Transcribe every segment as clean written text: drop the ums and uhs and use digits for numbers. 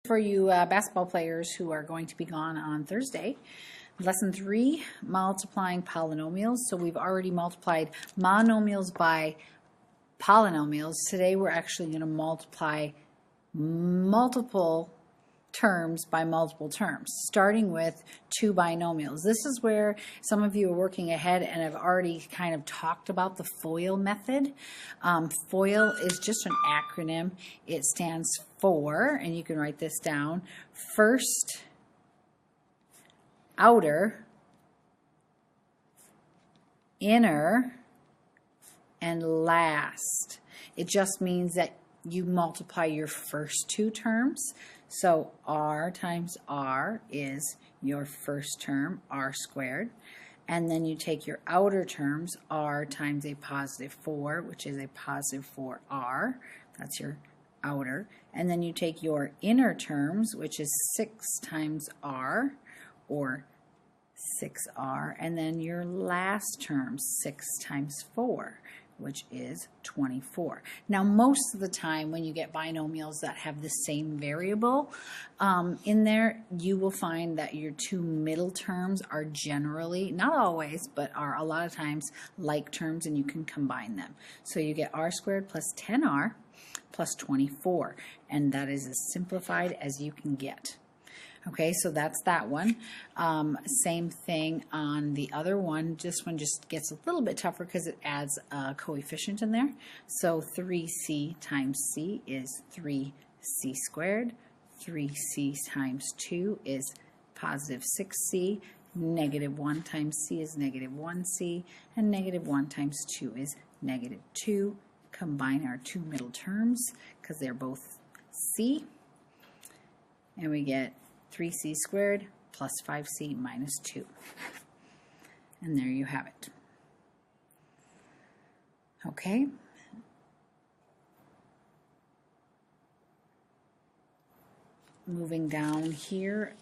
For you basketball players who are going to be gone on Thursday, Lesson 3, multiplying polynomials. So we've already multiplied monomials by polynomials. Today we're actually going to multiply multiple terms by multiple terms, starting with two binomials. This is where some of you are working ahead and have already kind of talked about the FOIL method. FOIL is just an acronym. It stands for, and you can write this down, first, outer, inner, and last. It just means that you multiply your first two terms. So r times r is your first term, r squared. And then you take your outer terms, r times a positive 4, which is a positive 4r. That's your outer. And then you take your inner terms, which is 6 times r, or 6r. And then your last term, 6 times 4, which is 24. Now, most of the time when you get binomials that have the same variable in there, you will find that your two middle terms are generally, not always, but are a lot of times like terms, and you can combine them. So you get r squared plus 10r plus 24, and that is as simplified as you can get. Okay, so that's that one. Same thing on the other one. This one just gets a little bit tougher because it adds a coefficient in there. So 3c times c is 3c squared. 3c times 2 is positive 6c. Negative 1 times c is negative 1c. And negative 1 times 2 is negative 2. Combine our two middle terms because they're both c. And we get 3c squared plus 5c minus 2. And there you have it. Okay. Moving down here,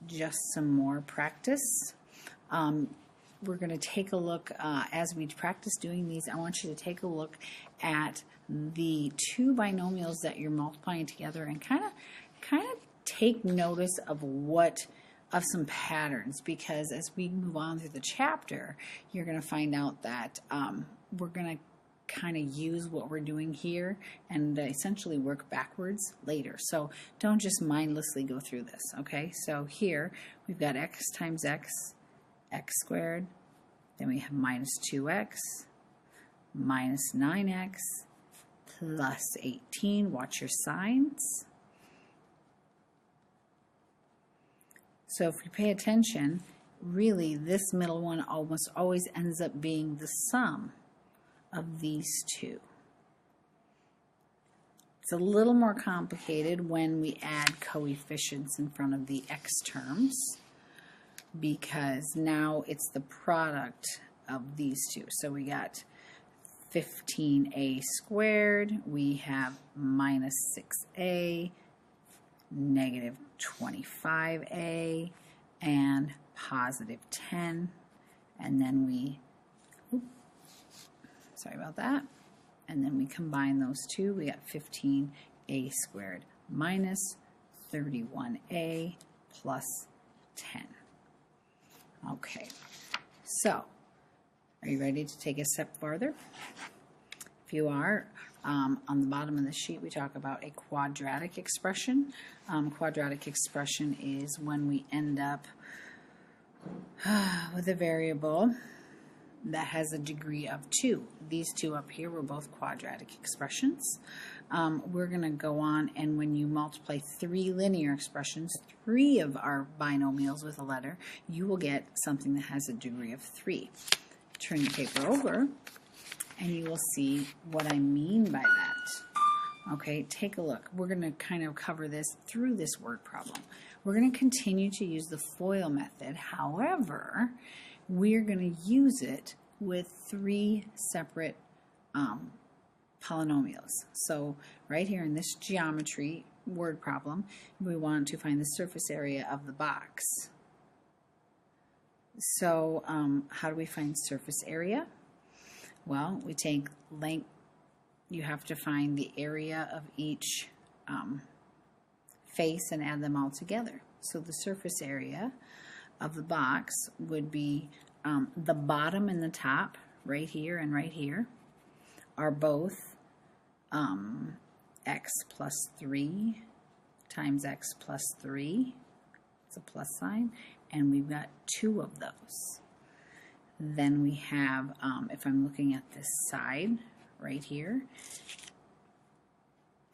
just some more practice. We're going to take a look, as we practice doing these, I want you to take a look at the two binomials that you're multiplying together and kind of take notice of some patterns, because as we move on through the chapter, you're going to find out that we're going to kind of use what we're doing here and essentially work backwards later. So don't just mindlessly go through this, okay? So here we've got x times x, x squared, then we have minus 2x, minus 9x, plus 18. Watch your signs. So if you pay attention, really this middle one almost always ends up being the sum of these two. It's a little more complicated when we add coefficients in front of the x terms, because now it's the product of these two. So we got 15a squared, we have minus 6a, negative 25a, and positive 10, and then we, sorry about that, and then we combine those two. We got 15a squared minus 31a plus 10. Okay, so are you ready to take a step farther? If you are, on the bottom of the sheet we talk about a quadratic expression. Quadratic expression is when we end up with a variable that has a degree of 2. These two up here were both quadratic expressions. We're going to go on, and when you multiply 3 linear expressions, 3 of our binomials with a letter, you will get something that has a degree of 3. Turn the paper over, and you will see what I mean by that. Okay, take a look. We're going to kind of cover this through this word problem. We're going to continue to use the FOIL method. However, we're going to use it with 3 separate polynomials. So right here in this geometry word problem, we want to find the surface area of the box. So how do we find surface area? Well, we take length. You have to find the area of each face and add them all together. So the surface area of the box would be the bottom and the top, right here and right here, are both x plus 3 times x plus 3. It's a plus sign, and we've got 2 of those. Then we have, if I'm looking at this side right here,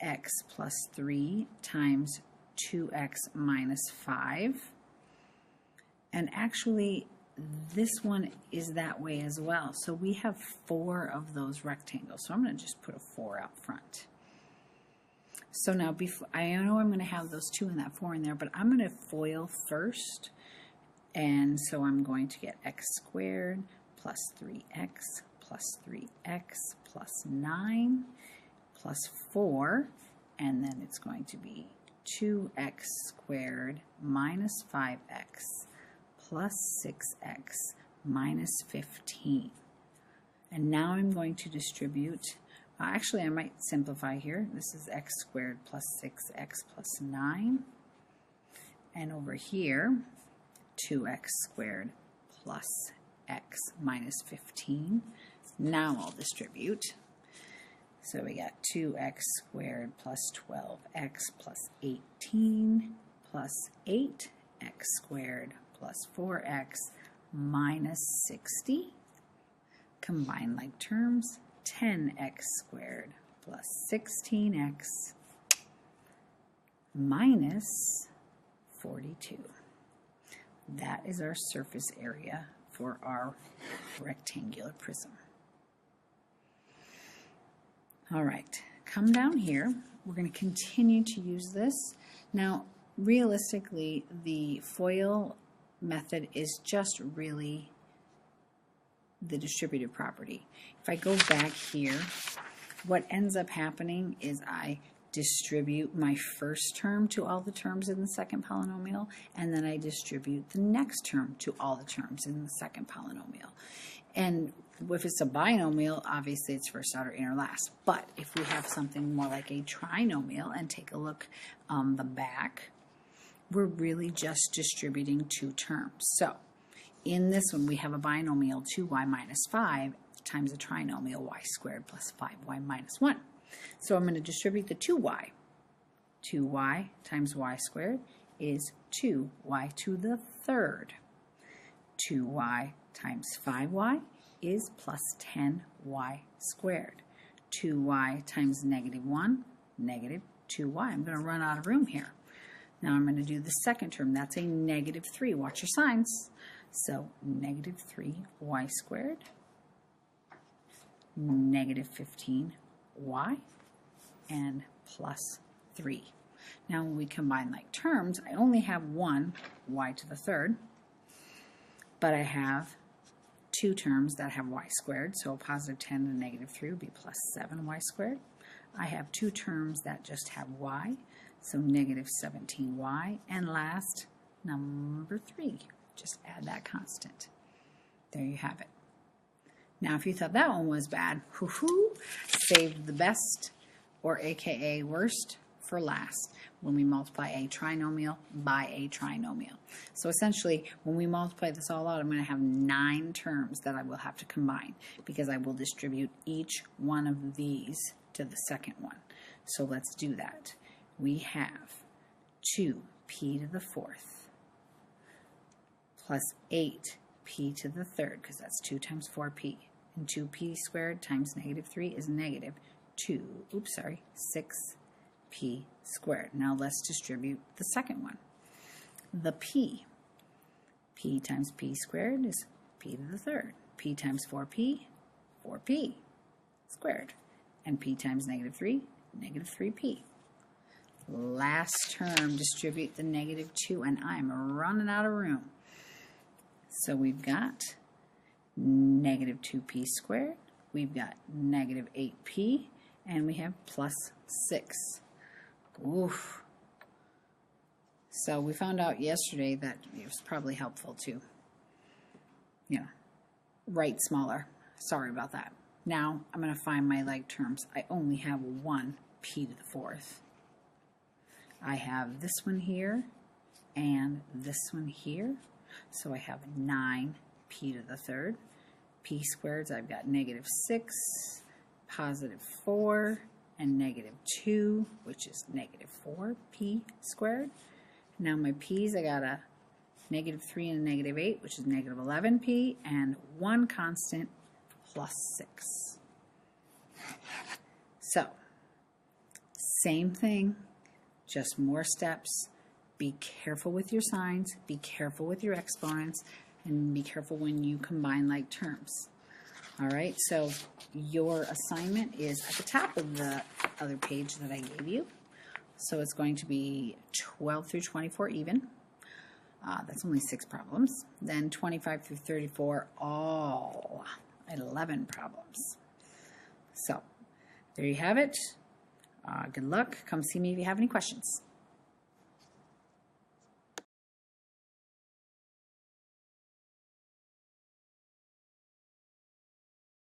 x plus 3 times 2x minus 5. And actually, this one is that way as well. So we have 4 of those rectangles. So I'm going to just put a 4 out front. So now, I know I'm going to have those 2 and that 4 in there, but I'm going to FOIL first. And so I'm going to get x squared plus 3x plus 3x plus 9 plus 4. And then it's going to be 2x squared minus 5x plus 6x minus 15. And now I'm going to distribute, actually I might simplify here. This is x squared plus 6x plus 9. And over here, 2x squared plus x minus 15. Now I'll distribute. So we got 2x squared plus 12x plus 18 plus 8x squared plus 4x minus 60. Combine like terms, 10x squared plus 16x minus 42. That is our surface area for our rectangular prism. All right, come down here. We're going to continue to use this. Now, realistically, the FOIL method is just really the distributive property. If I go back here, what ends up happening is I distribute my first term to all the terms in the second polynomial, and then I distribute the next term to all the terms in the second polynomial. And if it's a binomial, obviously it's first, outer, inner, last. But if we have something more like a trinomial, and take a look on the back, we're really just distributing 2 terms. So in this one, we have a binomial 2y minus 5 times a trinomial y squared plus 5y minus 1. So I'm going to distribute the 2y. 2y times y squared is 2y to the third. 2y times 5y is plus 10y squared. 2y times negative 1, negative 2y. I'm going to run out of room here. Now I'm going to do the second term. That's a negative 3. Watch your signs. So negative 3y squared, negative 15y, and plus 3. Now when we combine like terms, I only have one y to the third, but I have 2 terms that have y squared, so a positive 10 and a negative 3 would be plus 7y squared. I have 2 terms that just have y, so negative 17y, and last, number 3. Just add that constant. There you have it. Now, if you thought that one was bad, save the best, or AKA worst, for last when we multiply a trinomial by a trinomial. So essentially, when we multiply this all out, I'm going to have 9 terms that I will have to combine because I will distribute each one of these to the second one. So let's do that. We have 2p to the fourth plus 8p to the third, because that's 2 times 4p. And 2p squared times negative 3 is negative 6p squared. Now let's distribute the second one. The p. P times p squared is p to the third. P times 4p, 4p squared. And p times negative 3, negative 3p. Last term, distribute the negative 2, and I'm running out of room. So we've got negative 2p squared, we've got negative 8p, and we have plus 6. Oof. So we found out yesterday that it was probably helpful to, write smaller. Sorry about that. Now I'm going to find my like terms. I only have 1 p to the fourth. I have this one here and this one here. So I have 9p to the third. P squareds, I've got -6, +4, and -2, which is -4p squared. Now my p's, I got a -3 and a -8, which is -11p, and one constant +6. So, same thing, just more steps. Be careful with your signs, be careful with your exponents, and be careful when you combine like terms. All right, so your assignment is at the top of the other page that I gave you. So it's going to be 12 through 24 even. That's only 6 problems. Then 25 through 34, all 11 problems. So there you have it. Good luck. Come see me if you have any questions.